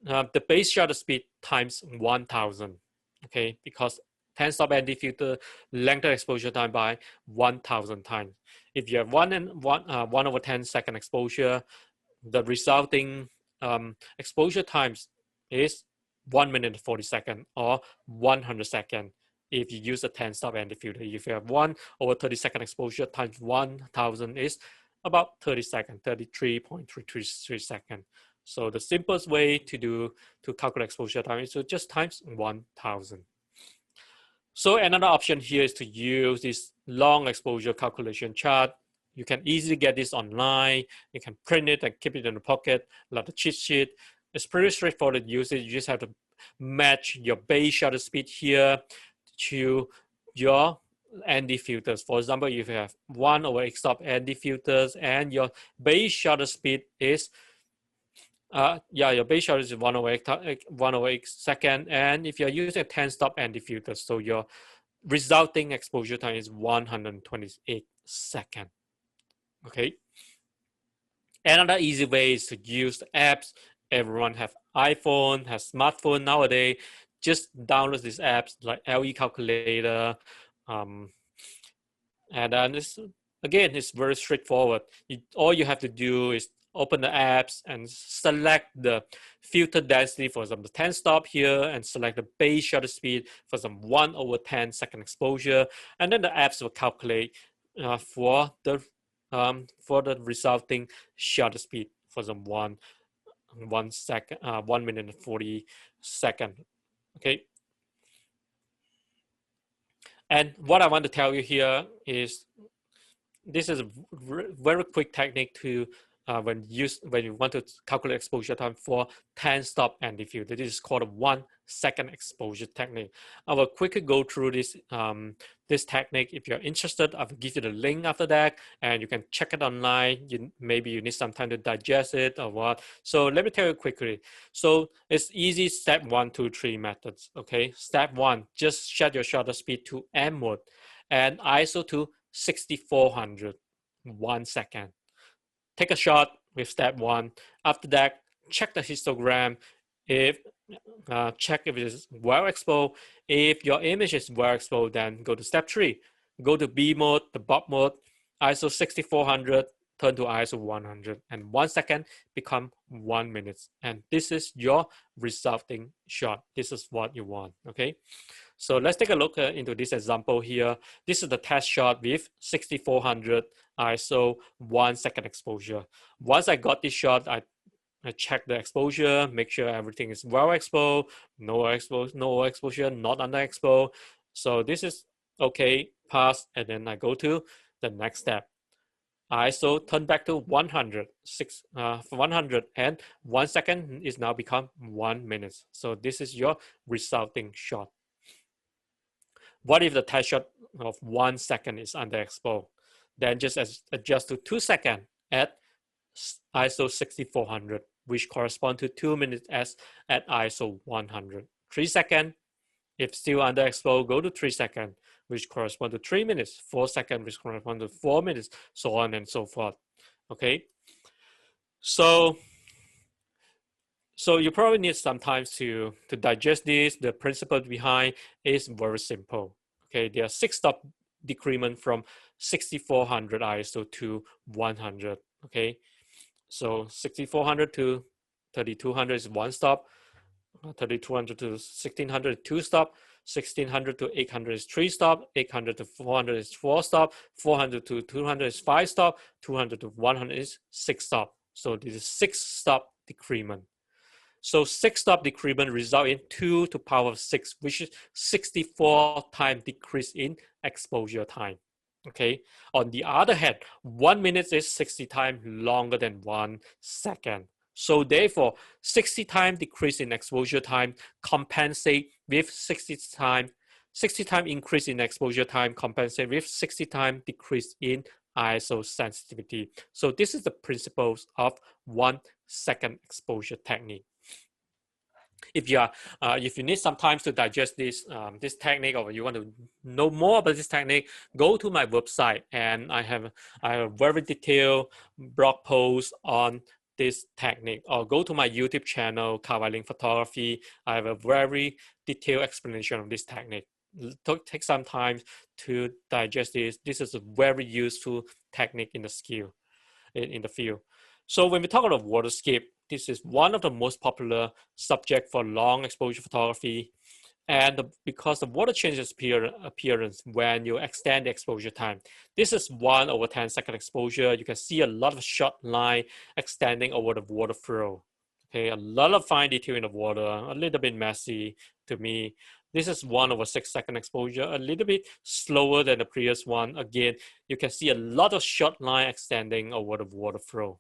the base shutter speed times 1000. Okay, because 10-stop ND filter lengthen exposure time by 1000 times. If you have 1/10 second exposure, the resulting exposure times is 1 minute and 40 seconds or 100 seconds if you use a 10-stop ND filter. If you have 1/30 second exposure times 1000 is about 30 seconds, 33.333 seconds. So the simplest way to calculate exposure time is to just times 1000. So another option here is to use this long exposure calculation chart. You can easily get this online. You can print it and keep it in the pocket, like a cheat sheet. It's pretty straightforward to use it. You just have to match your base shutter speed here to your ND filters. For example, if you have 1/x stop ND filters and your base shutter speed is your base shutter is 1/x second, and if you're using a 10-stop ND filter, so your resulting exposure time is 128 seconds. Okay. Another easy way is to use the apps. Everyone have iPhone, has smartphone nowadays. Just download these apps like LE Calculator, and then it's very straightforward. All you have to do is open the apps and select the filter density for some 10 stop here and select the base shutter speed for some 1/10 second exposure. And then the apps will calculate for the resulting shutter speed for some 1 minute and 40 seconds. Okay. And what I want to tell you here is this is a very quick technique to when you want to calculate exposure time for 10 stop and diffuse. This is called a 1-second exposure technique. I will quickly go through this technique. If you're interested, I will give you the link after that, and you can check it online. Maybe you need some time to digest it or what. So let me tell you quickly. So it's easy. Step 1, 2, 3 methods. Okay. Step 1, just set your shutter speed to M mode and ISO to 6400, 1 second. Take a shot with step 1. After that, check the histogram. If check if it is well exposed. If your image is well exposed, then go to step 3. Go to B mode, the Bob mode, ISO 6400, turn to ISO 100, and 1 second become 1 minute. And this is your resulting shot. This is what you want. Okay. So let's take a look into this example here. This is the test shot with 6400 ISO, 1 second exposure. Once I got this shot, I check the exposure, make sure everything is well exposed, no exposure, not underexposed. So this is okay, pass, and then I go to the next step. ISO turn back to 100, 100, and 1 second is now become 1 minute. So this is your resulting shot. What if the test shot of 1 second is underexposed? Then just adjust to 2 seconds at ISO 6400, which correspond to 2 minutes at ISO 100. 3 seconds, if still underexposed, go to 3 seconds, which correspond to 3 minutes. 4 seconds, which correspond to 4 minutes, so on and so forth. Okay, so you probably need some time to digest this. The principle behind is very simple. Okay, there are 6 stop decrement from 6400 ISO to 100. Okay, so 6400 to 3200 is 1 stop, 3200 to 1600 is 2 stop, 1600 to 800 is 3 stop, 800 to 400 is 4 stop, 400 to 200 is 5 stop, 200 to 100 is 6 stop. So this is 6 stop decrement. So 6 stop decrement result in 2 to power of 6, which is 64 time decrease in exposure time. Okay. On the other hand, 1 minute is 60 times longer than 1 second. So therefore, 60 time decrease in exposure time compensate with 60 time increase in exposure time compensate with 60 time decrease in ISO sensitivity. So this is the principles of 1 second exposure technique. If you need some time to digest this technique, or you want to know more about this technique, go to my website, and I have a very detailed blog post on this technique. Or go to my YouTube channel, Kah-Wai Lin Photography. I have a very detailed explanation of this technique. Take some time to digest this. This is a very useful technique in the skill in the field. So when we talk about waterscape, this is one of the most popular subject for long exposure photography. And because the water changes appearance when you extend the exposure time. This is 1/10 second exposure. You can see a lot of short line extending over the water flow. Okay, a lot of fine detail in the water, a little bit messy to me. This is 1/6 second exposure, a little bit slower than the previous one. Again, you can see a lot of short line extending over the water flow.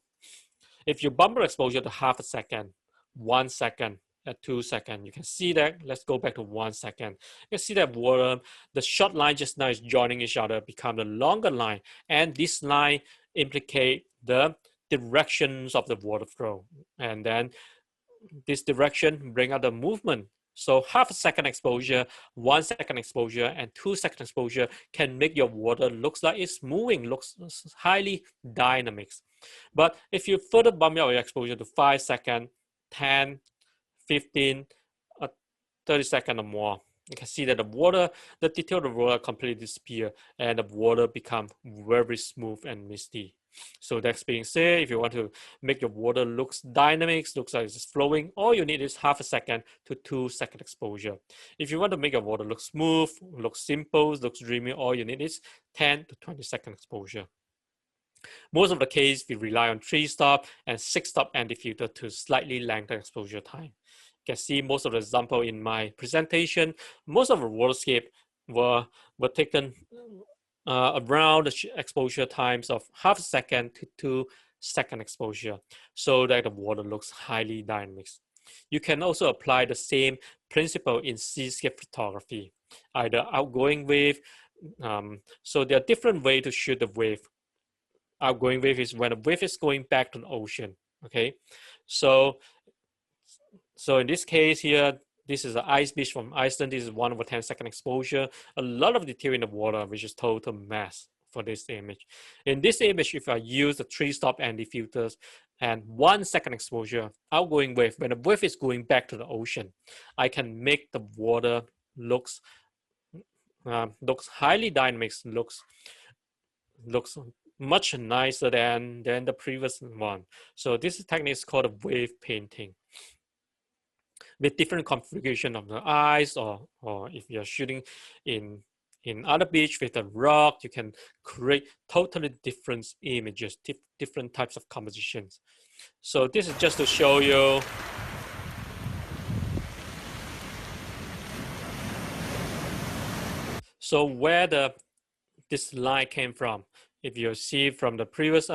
If you bump your exposure to 1/2 second, 1 second, at 2 seconds, you can see that. Let's go back to 1 second. You can see that water, the short line just now is joining each other, become the longer line. And this line implicate the directions of the water flow. And then this direction bring out the movement. So 1/2 second exposure, 1 second exposure, and 2 second exposure can make your water looks like it's moving, looks highly dynamic. But if you further bump your exposure to 5 seconds, 10, 15, 30 seconds or more, you can see that the detail of the water completely disappear, and the water become very smooth and misty. So that being said, if you want to make your water looks dynamic, looks like it's flowing, all you need is 1/2 second to 2 second exposure. If you want to make your water look smooth, look simple, looks dreamy, all you need is 10 to 20 second exposure. Most of the case, we rely on 3 stop and 6 stop anti-filter to slightly lengthen exposure time. You can see most of the example in my presentation. Most of the waterscape were taken around the exposure times of 1/2 second to 2 second exposure so that the water looks highly dynamic. You can also apply the same principle in seascape photography, either outgoing wave. So there are different ways to shoot the wave. Outgoing wave is when the wave is going back to the ocean. Okay, so in this case here, this is an ice beach from Iceland. This is 1/10 exposure. A lot of detail in the water, which is total mess for this image. In this image, if I use the 3-stop anti-filters and 1 second exposure, outgoing wave, when the wave is going back to the ocean, I can make the water looks highly dynamic, looks much nicer than the previous one. So this technique is called a wave painting. With different configuration of the eyes, or if you're shooting in other beach with a rock, you can create totally different images, different types of compositions. So this is just to show you. So where this line came from. If you see from the previous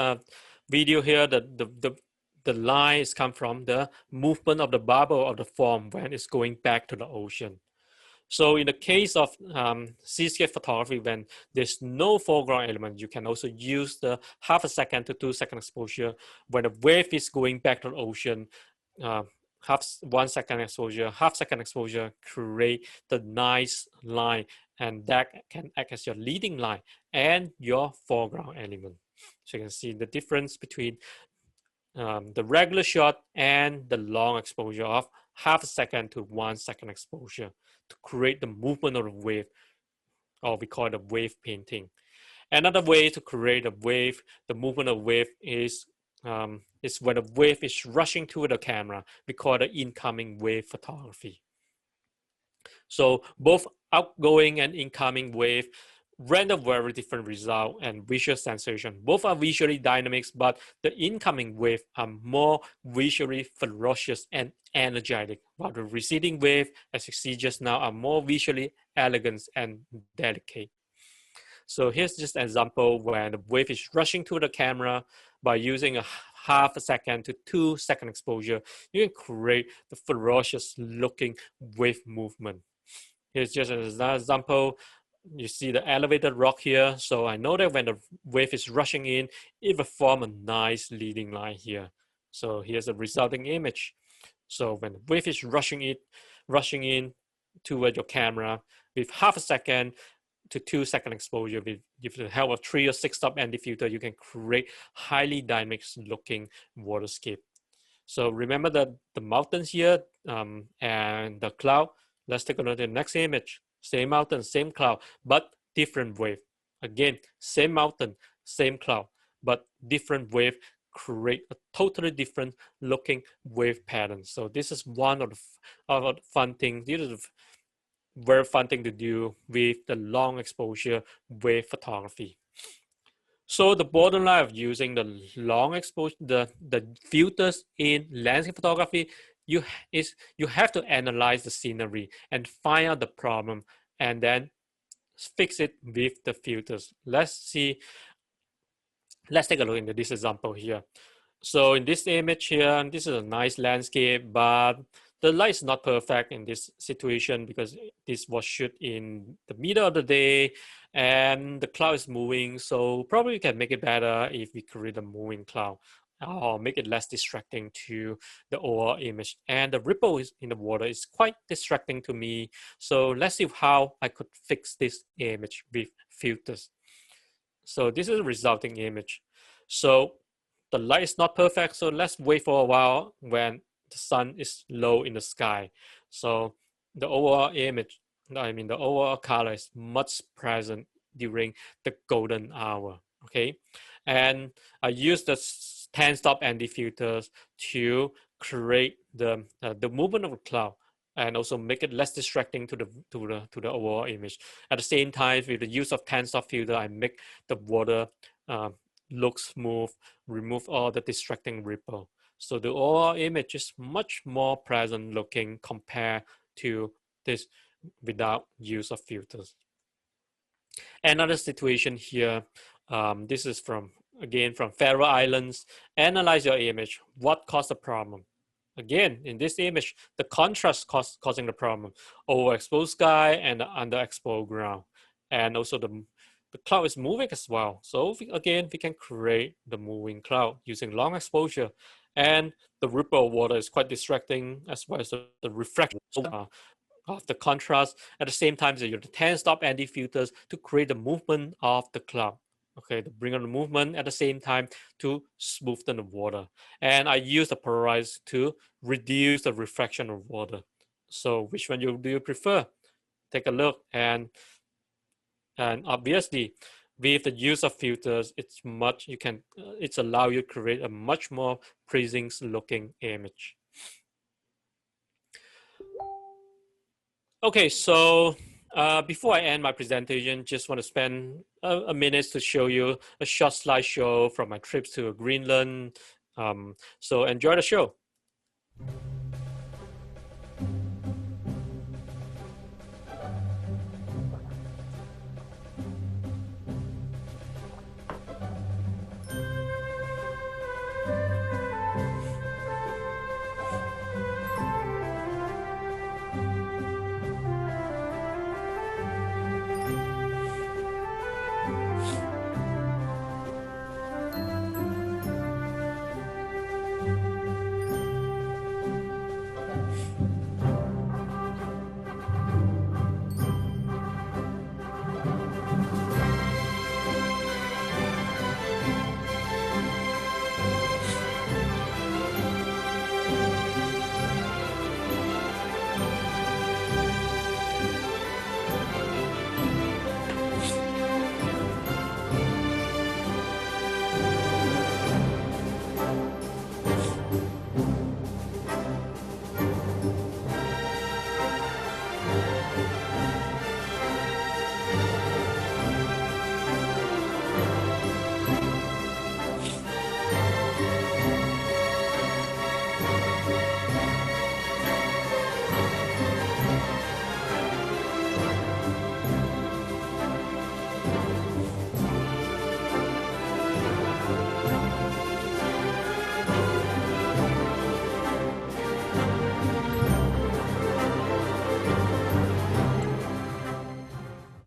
video here, the line is come from the movement of the bubble of the foam when it's going back to the ocean. So in the case of seascape photography, when there's no foreground element, you can also use the 1/2 second to 2 second exposure. When the wave is going back to the ocean, 1 second exposure, 1/2 second exposure, create the nice line, and that can act as your leading line and your foreground element. So you can see the difference between the regular shot and the long exposure of 1/2 second to 1 second exposure to create the movement of the wave, or we call it a wave painting. Another way to create a wave, the movement of wave is when the wave is rushing to the camera. We call it incoming wave photography. So both outgoing and incoming wave render very different result and visual sensation. Both are visually dynamics, but the incoming wave are more visually ferocious and energetic, while the receding wave, as you see just now, are more visually elegant and delicate. So here's just an example when the wave is rushing to the camera. By using a 1/2 second to 2 second exposure, you can create the ferocious looking wave movement. Here's just an example. You see the elevated rock here. So I know that when the wave is rushing in, it will form a nice leading line here. So here's a resulting image. So when the wave is rushing in toward your camera with 1/2 second to 2 second exposure, with the help of 3 or 6 stop anti-filter, you can create highly dynamic looking waterscape. So remember the mountains here and the cloud. Let's take a look at the next image. Same mountain, same cloud, but different wave. Again, same mountain, same cloud, but different wave create a totally different looking wave pattern. So this is one of the fun things. This is very fun thing to do with the long exposure wave photography. So the bottom line of using the long exposure, the filters in landscape photography, you have to analyze the scenery and find out the problem and then fix it with the filters. Let's take a look into this example here. So in this image here, this is a nice landscape, but the light is not perfect in this situation because this was shot in the middle of the day and the cloud is moving. So probably we can make it better if we create a moving cloud or make it less distracting to the overall image. And the ripple in the water is quite distracting to me. So let's see how I could fix this image with filters. So this is a resulting image. So the light is not perfect, so let's wait for a while when the sun is low in the sky. So the overall image, the overall color is much present during the golden hour, okay? And I use the 10 stop anti-filters to create the movement of the cloud and also make it less distracting to the overall image. At the same time, with the use of 10 stop filter, I make the water look smooth, remove all the distracting ripple. So the overall image is much more present looking compared to this without use of filters. Another situation here, this is from again, from Faroe Islands, analyze your image. What caused the problem? Again, in this image, the contrast causing the problem. Overexposed sky and underexposed ground. And also the cloud is moving as well. So again, we can create the moving cloud using long exposure. And the ripple of water is quite distracting, as well as the reflection of the contrast. At the same time, you have the 10-stop anti-filters to create the movement of the cloud. Okay, to bring on the movement at the same time to smoothen the water. And I use the polarizer to reduce the refraction of water. So which one do you prefer? Take a look, and obviously with the use of filters, it's allow you to create a much more pleasing looking image. Okay, so before I end my presentation, just want to spend a minute to show you a short slideshow from my trips to Greenland. So enjoy the show.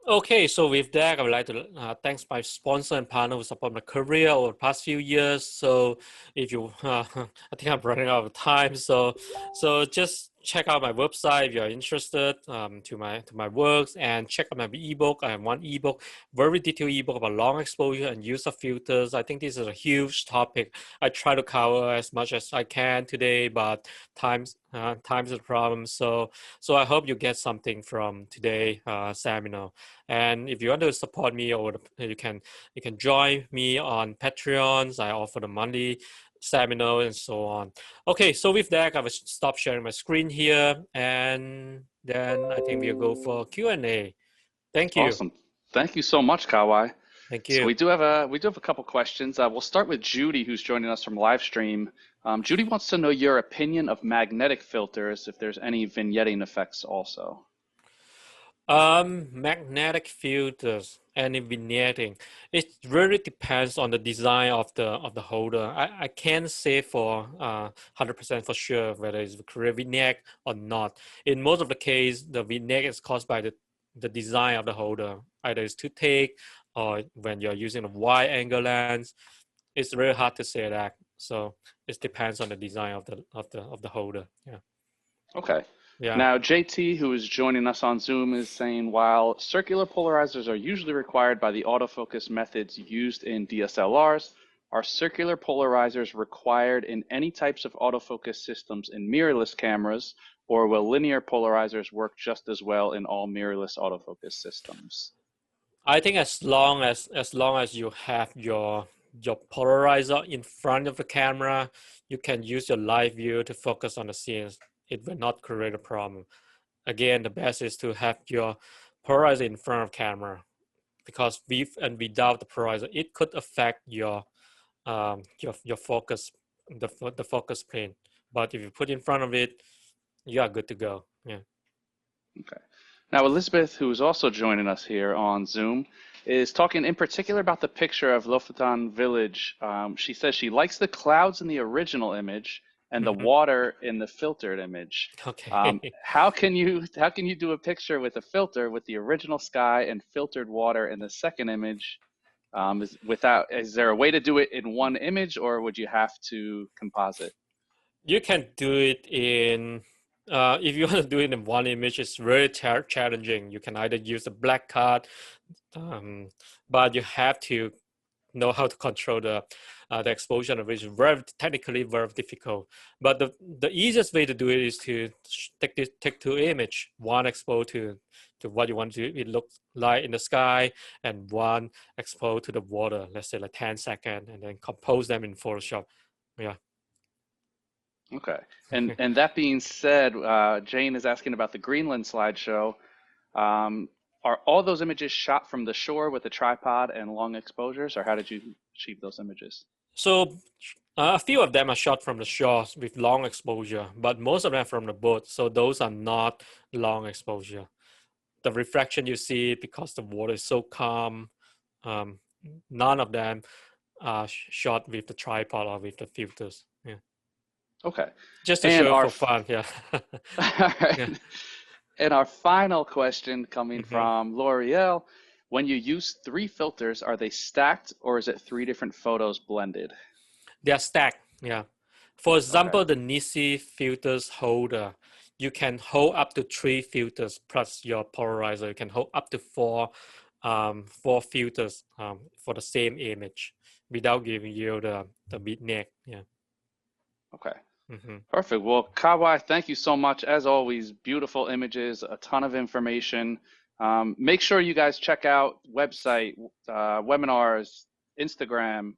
Okay, so with that, I would like to thank my sponsor and partner who support my career over the past few years. So if you, I think I'm running out of time. So just check out my website if you're interested to my works, and check out my ebook. I have one ebook, very detailed ebook about long exposure and use of filters. I think this is a huge topic. I try to cover as much as I can today, but time's a problem. So I hope you get something from today seminar. And if you want to support me, you can join me on Patreons. I offer the monthly seminar and so on. Okay, so with that, I will stop sharing my screen here, and then I think we'll go for Q&A. Thank you. Awesome. Thank you so much, Kah-Wai. Thank you. So we do have a couple questions. We'll start with Judy, who's joining us from live stream. Judy wants to know your opinion of magnetic filters, if there's any vignetting effects also. Magnetic filters and vignetting, it really depends on the design of the holder. I can't say for 100% for sure whether it's a vignette or not. In most of the case, the vignette is caused by the design of the holder. Either it's too thick, or when you're using a wide angle lens, it's really hard to say that. So it depends on the design of the holder. Yeah. Okay. Yeah. Now, JT, who is joining us on Zoom, is saying, while circular polarizers are usually required by the autofocus methods used in DSLRs, are circular polarizers required in any types of autofocus systems in mirrorless cameras, or will linear polarizers work just as well in all mirrorless autofocus systems? I think as long as you have your polarizer in front of the camera, you can use your live view to focus on the scenes. It will not create a problem. Again, the best is to have your polarizer in front of camera, because with and without the polarizer, it could affect your focus, the focus plane. But if you put in front of it, you are good to go. Yeah. Okay. Now, Elizabeth, who is also joining us here on Zoom, is talking in particular about the picture of Lofoten Village. She says she likes the clouds in the original image and the Mhm. water in the filtered image. Okay. How can you do a picture with a filter with the original sky and filtered water in the second image? Is there a way to do it in one image, or would you have to composite? You can do it in, if you want to do it in one image, it's very challenging. You can either use a black card, but you have to know how to control the exposure, which is very technically very difficult. But the easiest way to do it is to take two image, one exposed to what you want it look like in the sky, and one exposed to the water. Let's say like 10 seconds, and then compose them in Photoshop. Yeah. Okay. And that being said, Jane is asking about the Greenland slideshow. Are all those images shot from the shore with a tripod and long exposures, or how did you achieve those images? So a few of them are shot from the shore with long exposure, but most of them from the boat. So those are not long exposure. The reflection you see because the water is so calm, um, none of them are shot with the tripod or with the filters. Yeah, Okay. just to And show our for fun. Yeah, all right. yeah. And our final question coming Hmm. from L'Oreal, when you use three filters, are they stacked or is it three different photos blended? They are stacked. Yeah. For Okay. example, the Nisi filters holder, you can hold up to three filters plus your polarizer. You can hold up to four filters for the same image without giving you the mid neck. Yeah. Okay. Hmm. Perfect. Well, Kah-Wai, thank you so much. As always, beautiful images, a ton of information. Make sure you guys check out website, webinars, Instagram.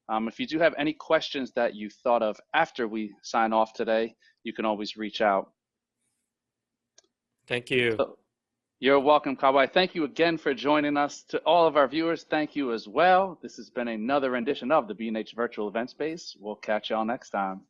If you do have any questions that you thought of after we sign off today, you can always reach out. Thank you. So, you're welcome, Kah-Wai. Thank you again for joining us. To all of our viewers, thank you as well. This has been another edition of the B&H Virtual Event Space. We'll catch y'all next time.